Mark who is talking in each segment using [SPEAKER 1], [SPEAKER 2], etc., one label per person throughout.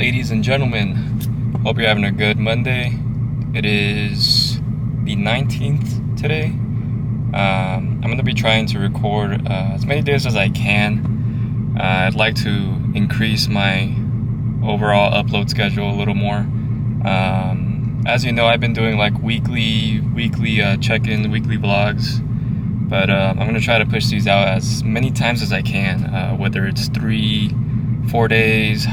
[SPEAKER 1] Ladies and gentlemen, hope you're having a good Monday. It is the 19th today. I'm going to be trying to record as many days as I can. I'd like to increase my overall upload schedule a little more. As you know, I've been doing like weekly check-in, weekly vlogs. But I'm going to try to push these out as many times as I can, whether it's 3-4 days.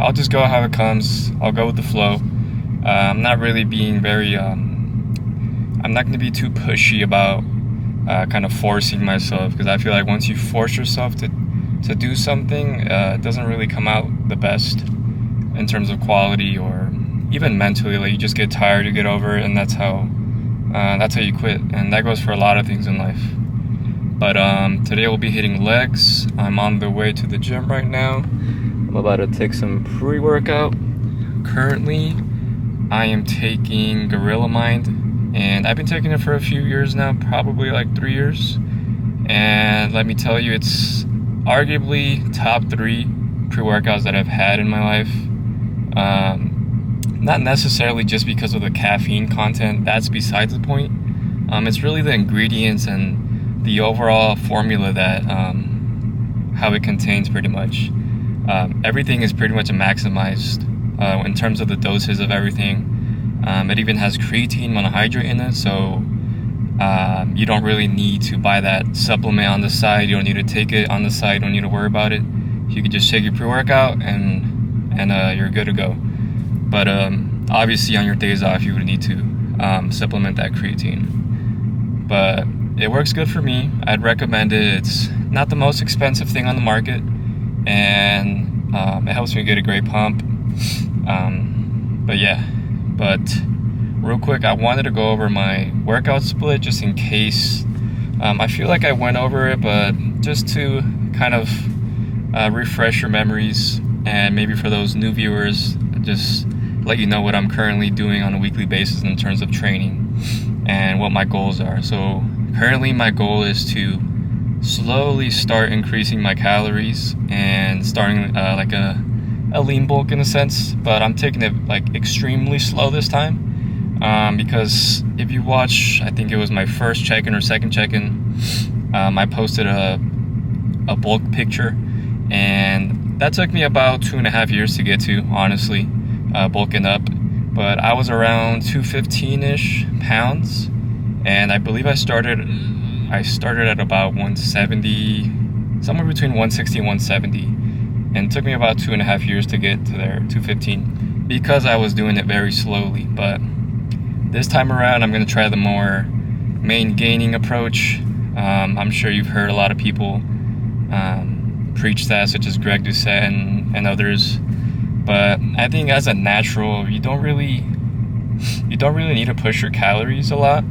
[SPEAKER 1] I'll just go how it comes. I'll go with the flow. I'm not really being very, I'm not going to be too pushy about kind of forcing myself, because I feel like once you force yourself to do something, it doesn't really come out the best in terms of quality or even mentally. Like, you just get tired, you get over it, and that's how you quit. And that goes for a lot of things in life. But today we'll be hitting legs. I'm on the way to the gym right now. I'm about to take some pre-workout. Currently, I am taking Gorilla Mind, and I've been taking it for a few years now, probably like 3 years. And let me tell you, it's arguably top 3 pre-workouts that I've had in my life. Not necessarily just because of the caffeine content, that's besides the point. It's really the ingredients and the overall formula that, how it contains pretty much. Everything is pretty much maximized in terms of the doses of everything. It even has creatine monohydrate in it, so you don't really need to buy that supplement on the side. You don't need to take it on the side. You don't need to worry about it. You can just take your pre-workout and you're good to go. But obviously on your days off, you would need to supplement that creatine. But it works good for me. I'd recommend it. It's not the most expensive thing on the market, and it helps me get a great pump. But real quick, I wanted to go over my workout split just in case. I feel like I went over it, but just to kind of refresh your memories, and maybe for those new viewers, just let you know what I'm currently doing on a weekly basis in terms of training and what my goals are. So currently my goal is to slowly start increasing my calories and starting like a lean bulk in a sense, but I'm taking it like extremely slow this time, because if you watch, I think it was my first check-in or second check-in, I posted a bulk picture, and that took me about 2.5 years to get to, honestly, bulking up. But I was around 215-ish pounds, and I believe I started at about 170, somewhere between 160 and 170, and it took me about 2.5 years to get to there, 215, because I was doing it very slowly. But this time around, I'm going to try the more main gaining approach. I'm sure you've heard a lot of people preach that, such as Greg Doucette and others. But I think as a natural, you don't really need to push your calories a lot,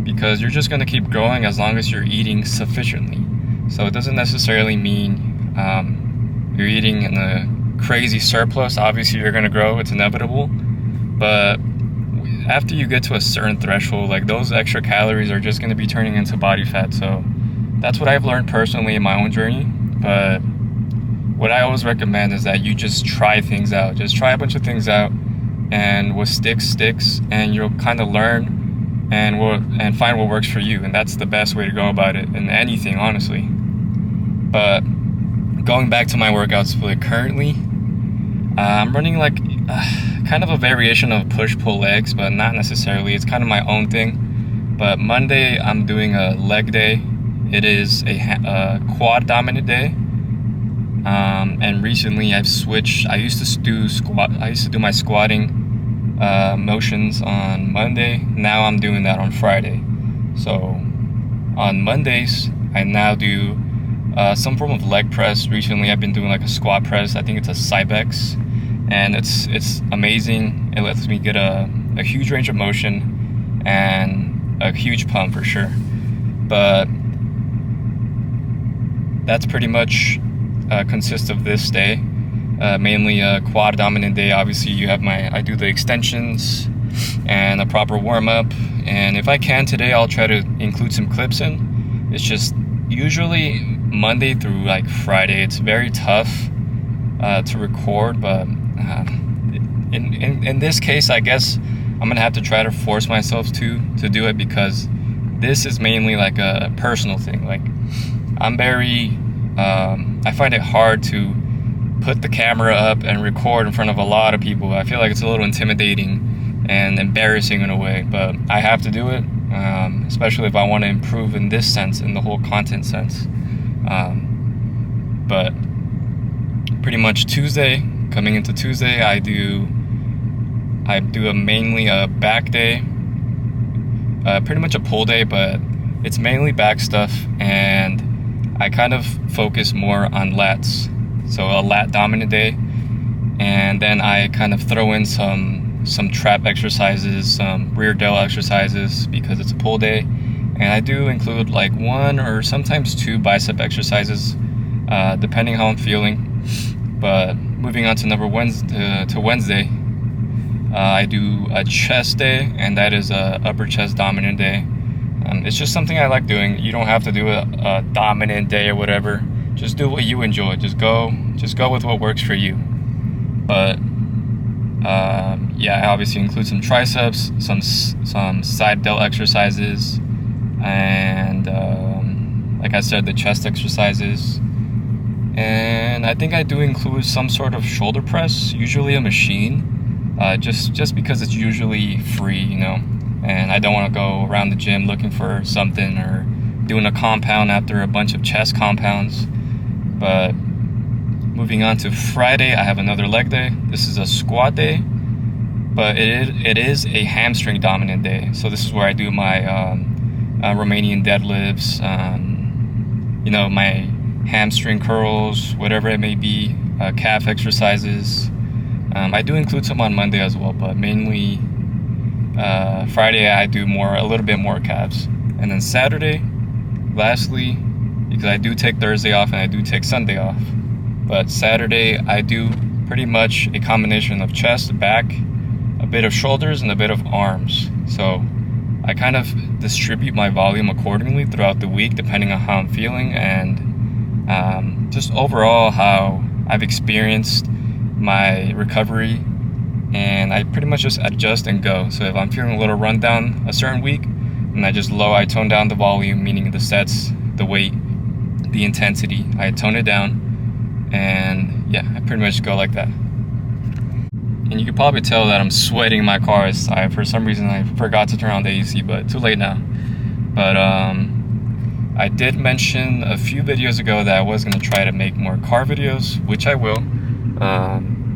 [SPEAKER 1] because you're just going to keep growing as long as you're eating sufficiently. So it doesn't necessarily mean you're eating in a crazy surplus. Obviously you're going to grow, it's inevitable. But after you get to a certain threshold, like, those extra calories are just going to be turning into body fat. So that's what I've learned personally in my own journey. But what I always recommend is that you just try things out. Just try a bunch of things out, and what sticks, and you'll kind of learn and find what works for you. And that's the best way to go about it in anything, honestly. But going back to my workout split, currently I'm running like kind of a variation of push-pull legs, but not necessarily. It's kind of my own thing. But Monday I'm doing a leg day. It is a quad dominant day. And recently I've switched. I used to do my squatting motions on Monday. Now I'm doing that on Friday. So on Mondays I now do some form of leg press. Recently I've been doing like a squat press. I think it's a Cybex, and it's amazing. It lets me get a huge range of motion and a huge pump for sure. But that's pretty much consists of this day, mainly a quad dominant day. Obviously I do the extensions and a proper warm-up, and if I can today, I'll try to include some clips in. It's just usually Monday through like Friday, it's very tough to record, but In this case, I guess I'm gonna have to try to force myself to do it, because this is mainly like a personal thing. Like, I'm very I find it hard to put the camera up and record in front of a lot of people. I feel like it's a little intimidating and embarrassing in a way, but I have to do it, especially if I want to improve in this sense, in the whole content sense. But pretty much coming into Tuesday, I do mainly a back day, pretty much a pull day, but it's mainly back stuff, and I kind of focus more on lats, so a lat dominant day, and then I kind of throw in some trap exercises, some rear delt exercises, because it's a pull day, and I do include like 1 or sometimes 2 bicep exercises, depending how I'm feeling. But moving on to Wednesday, I do a chest day, and that is a upper chest dominant day. It's just something I like doing. You don't have to do a dominant day or whatever. Just do what you enjoy. Just go with what works for you. But yeah, I obviously include some triceps, some side delt exercises, and like I said, the chest exercises. And I think I do include some sort of shoulder press, usually a machine, just because it's usually free, you know, and I don't want to go around the gym looking for something or doing a compound after a bunch of chest compounds. But moving on to Friday, I have another leg day. This is a squat day, but it is a hamstring dominant day. So this is where I do my Romanian deadlifts, you know, my hamstring curls, whatever it may be, calf exercises. I do include some on Monday as well, but mainly Friday I do a little bit more calves. And then Saturday, lastly, because I do take Thursday off and I do take Sunday off, but Saturday I do pretty much a combination of chest, back, a bit of shoulders, and a bit of arms. So I kind of distribute my volume accordingly throughout the week, depending on how I'm feeling, and just overall how I've experienced my recovery, and I pretty much just adjust and go. So if I'm feeling a little run down a certain week, and I tone down the volume, meaning the sets, the weight, the intensity, I tone it down, and yeah, I pretty much go like that. And you can probably tell that I'm sweating in my car. For some reason I forgot to turn on the AC, but too late now. But I did mention a few videos ago that I was going to try to make more car videos, which I will.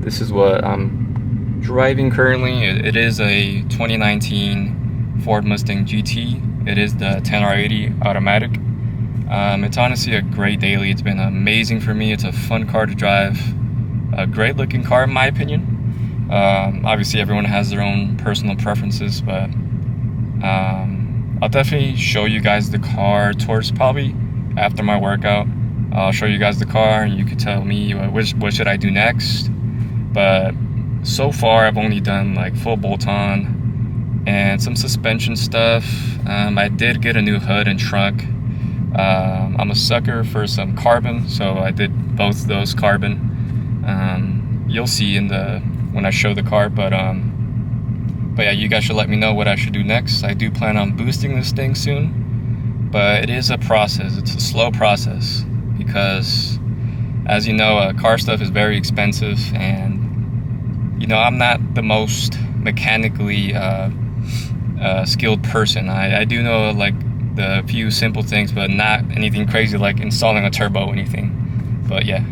[SPEAKER 1] This is what I'm driving currently. It is a 2019 Ford Mustang GT. It is the 10R80 automatic. It's honestly a great daily. It's been amazing for me. It's a fun car to drive. A great looking car in my opinion. Obviously everyone has their own personal preferences, but I'll definitely show you guys the car towards probably after my workout. I'll show you guys the car, and you can tell me what should I do next. But so far I've only done like full bolt-on and some suspension stuff. I did get a new hood and trunk. I'm a sucker for some carbon, so I did both those carbon. You'll see when I show the car, but yeah, you guys should let me know what I should do next. I do plan on boosting this thing soon, but it is a process. It's a slow process, because as you know, car stuff is very expensive, and you know, I'm not the most mechanically skilled person. I do know like the few simple things, but not anything crazy like installing a turbo or anything. But yeah.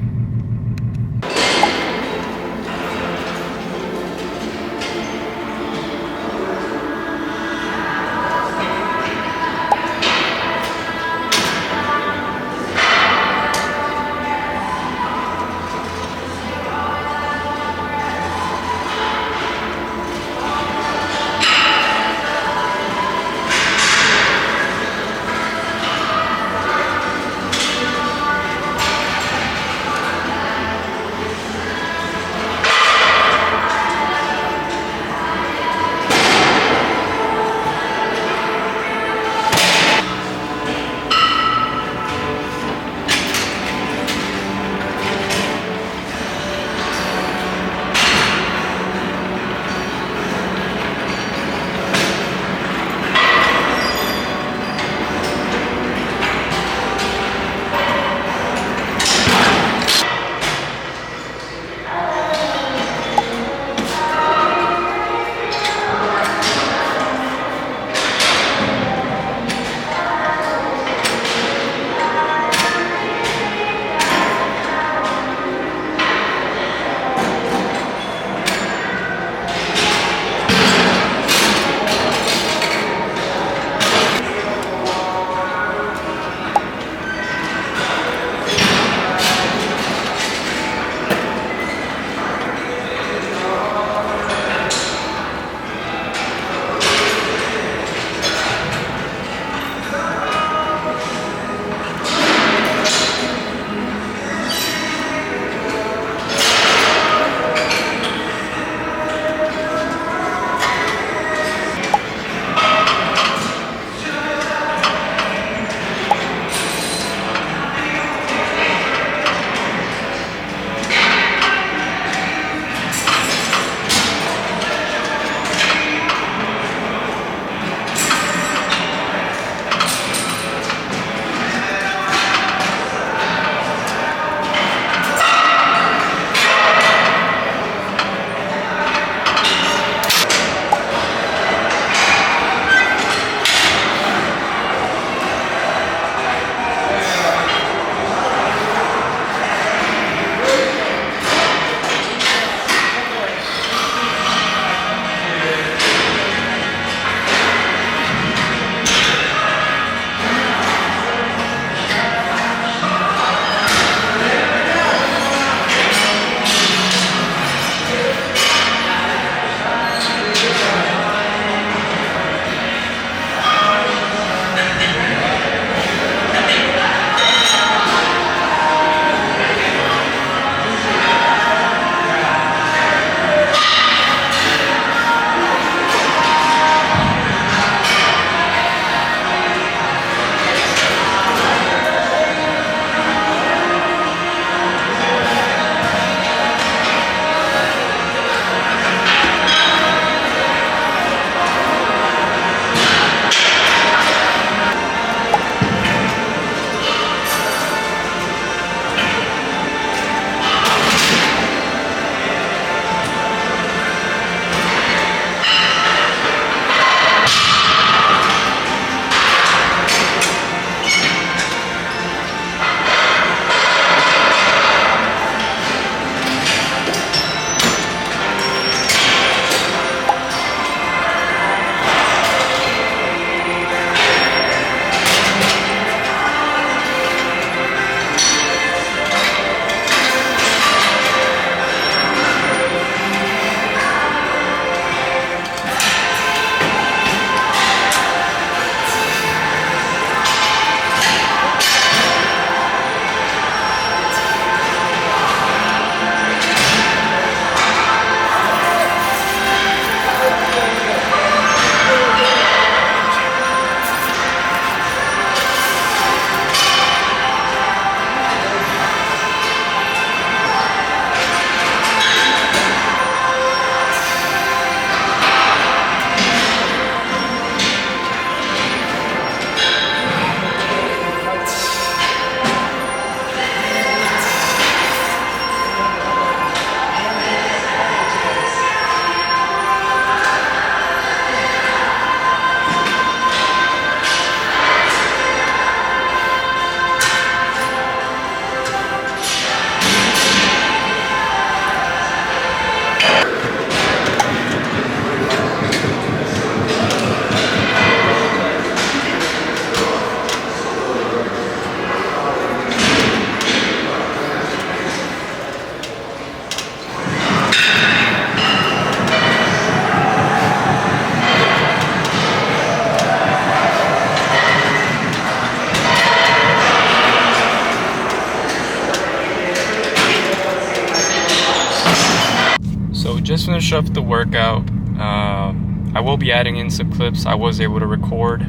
[SPEAKER 1] So just finished up the workout. I will be adding in some clips. I was able to record,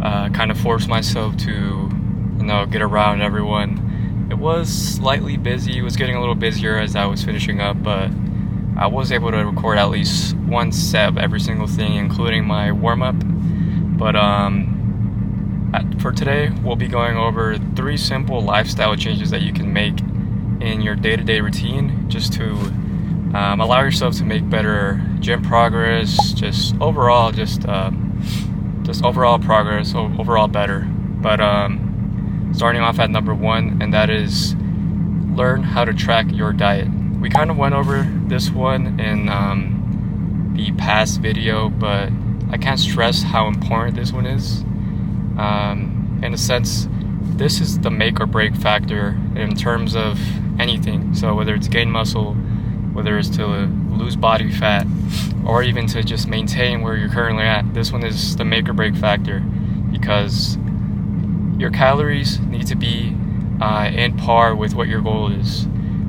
[SPEAKER 1] kind of force myself to, get around everyone. It was slightly busy. It was getting a little busier as I was finishing up, but I was able to record at least one set of every single thing, including my warm-up. But for today, we'll be going over 3 simple lifestyle changes that you can make in your day-to-day routine, just to allow yourself to make better gym progress, just overall progress, overall better. But starting off at number 1, and that is learn how to track your diet. We kind of went over this one in the past video, but I can't stress how important this one is. In a sense, this is the make or break factor in terms of anything. So whether it's gain muscle, whether it's to lose body fat, or even to just maintain where you're currently at, this one is the make or break factor, because your calories need to be in par with what your goal is.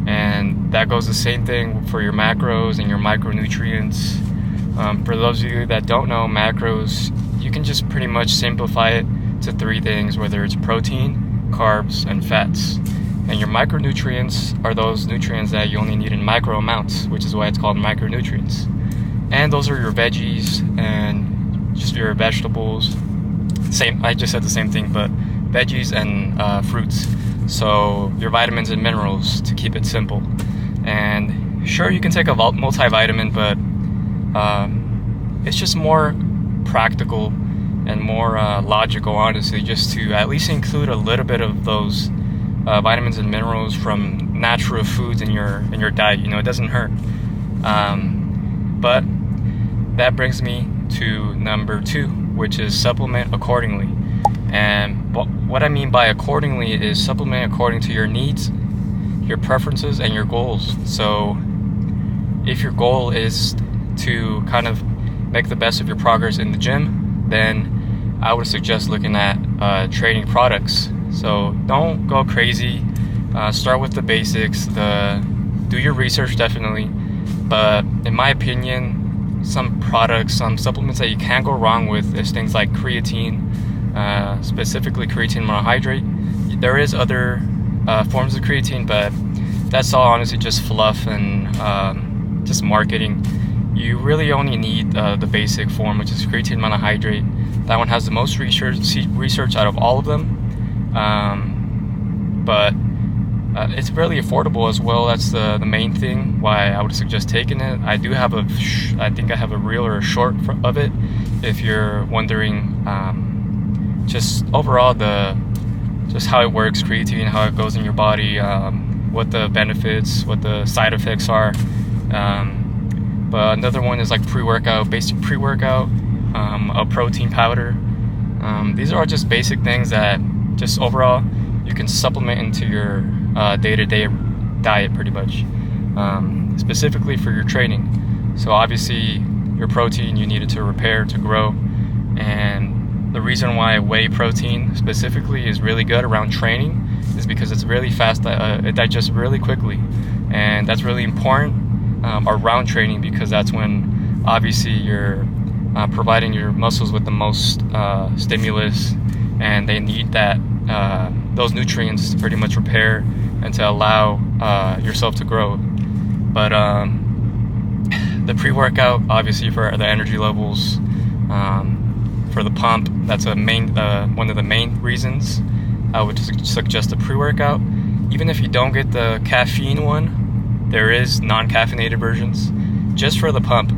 [SPEAKER 1] And that goes the same thing for your macros and your micronutrients. For those of you that don't know macros, you can just pretty much simplify it to 3 things, whether it's protein, carbs, and fats. And your micronutrients are those nutrients that you only need in micro amounts, which is why it's called micronutrients. And those are your veggies and just your vegetables. I just said the same thing, but veggies and fruits. So your vitamins and minerals, to keep it simple. And sure, you can take a multivitamin, but it's just more practical and more logical, honestly, just to at least include a little bit of those vitamins and minerals from natural foods in your diet. It doesn't hurt. But that brings me to number 2, which is supplement accordingly. And what I mean by accordingly is supplement according to your needs, your preferences, and your goals. So if your goal is to kind of make the best of your progress in the gym, then I would suggest looking at training products. So don't go crazy. Start with the basics. Do your research, definitely. But in my opinion, some products, some supplements that you can't go wrong with is things like creatine, specifically creatine monohydrate. There is other forms of creatine, but that's all honestly just fluff and just marketing. You really only need the basic form, which is creatine monohydrate. That one has the most research out of all of them. But it's really affordable as well. That's the main thing why I would suggest taking it. I do have I think I have a reel or a short of it, if you're wondering just overall just how it works, creatine, how it goes in your body, what the benefits, what the side effects are. But another one is like pre-workout, basic pre-workout, a protein powder. These are all just basic things that just overall you can supplement into your day-to-day diet pretty much, specifically for your training. So obviously your protein, you need it to repair, to grow. And the reason why whey protein specifically is really good around training is because it's really fast, it digests really quickly. And that's really important around training, because that's when obviously you're providing your muscles with the most stimulus, and they need those nutrients to pretty much repair and to allow yourself to grow. But the pre-workout, obviously for the energy levels, for the pump, that's one of the main reasons I would suggest a pre-workout. Even if you don't get the caffeine one, there is non-caffeinated versions just for the pump.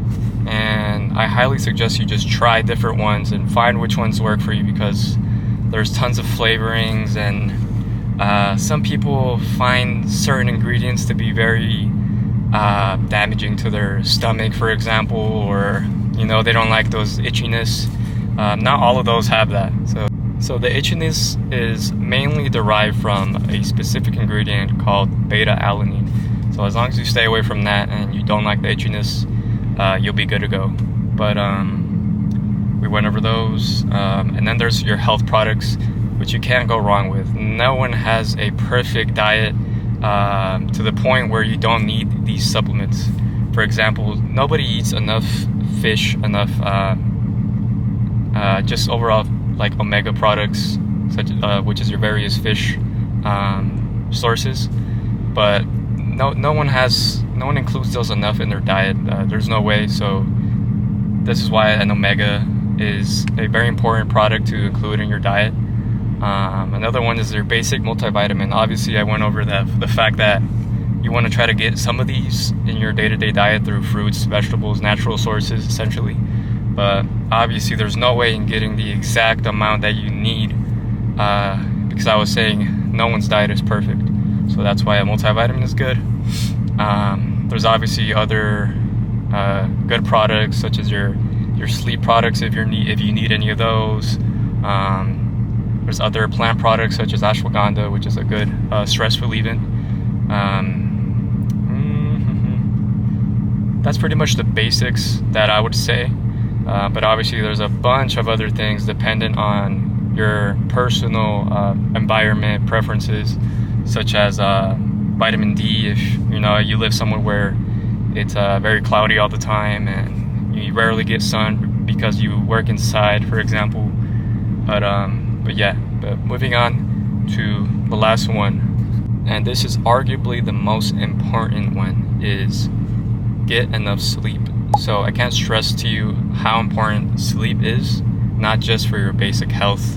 [SPEAKER 1] And I highly suggest you just try different ones and find which ones work for you, because there's tons of flavorings, and some people find certain ingredients to be very damaging to their stomach, for example, or they don't like those itchiness. Not all of those have that. So the itchiness is mainly derived from a specific ingredient called beta-alanine. So as long as you stay away from that and you don't like the itchiness, you'll be good to go. But we went over those. And then there's your health products, which you can't go wrong with. No one has a perfect diet to the point where you don't need these supplements. For example, nobody eats enough fish, enough just overall like omega products, such which is your various fish sources, but no one includes those enough in their diet. There's no way. So this is why an omega is a very important product to include in your diet. Another one is their basic multivitamin. Obviously, I went over the fact that you want to try to get some of these in your day-to-day diet through fruits, vegetables, natural sources, essentially. But obviously, there's no way in getting the exact amount that you need, because I was saying no one's diet is perfect. So that's why a multivitamin is good. There's obviously other good products, such as your sleep products if you need any of those. There's other plant products such as ashwagandha, which is a good stress relievant. That's pretty much the basics that I would say. But obviously there's a bunch of other things dependent on your personal environment preferences, such as vitamin D. If you live somewhere where it's very cloudy all the time and you rarely get sun because you work inside, for example. But moving on to the last one, and this is arguably the most important one, is get enough sleep. So I can't stress to you how important sleep is, not just for your basic health,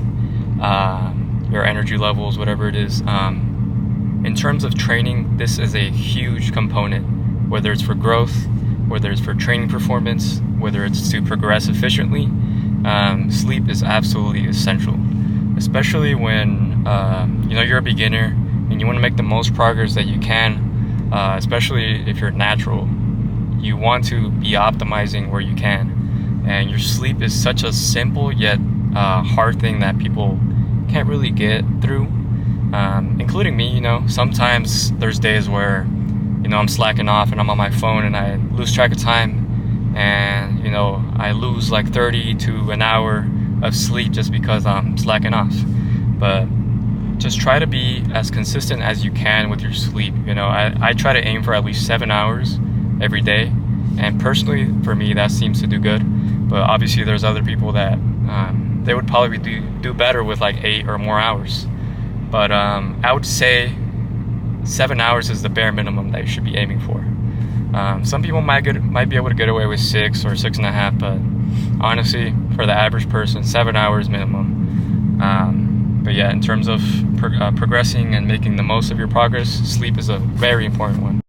[SPEAKER 1] your energy levels, whatever it is. In terms of training, this is a huge component, whether it's for growth, whether it's for training performance, whether it's to progress efficiently. Sleep is absolutely essential, especially when you're a beginner and you want to make the most progress that you can, especially if you're natural. You want to be optimizing where you can, and your sleep is such a simple yet hard thing that people can't really get through, including me. Sometimes there's days where I'm slacking off and I'm on my phone and I lose track of time, and I lose like 30 to an hour of sleep just because I'm slacking off. But just try to be as consistent as you can with your sleep. I try to aim for at least 7 hours every day, and personally for me that seems to do good. But obviously there's other people that they would probably do better with like 8 or more hours. But I would say 7 hours is the bare minimum that you should be aiming for. Some people might be able to get away with 6 or 6.5, but honestly, for the average person, 7 hours minimum. But yeah, in terms of progressing and making the most of your progress, sleep is a very important one.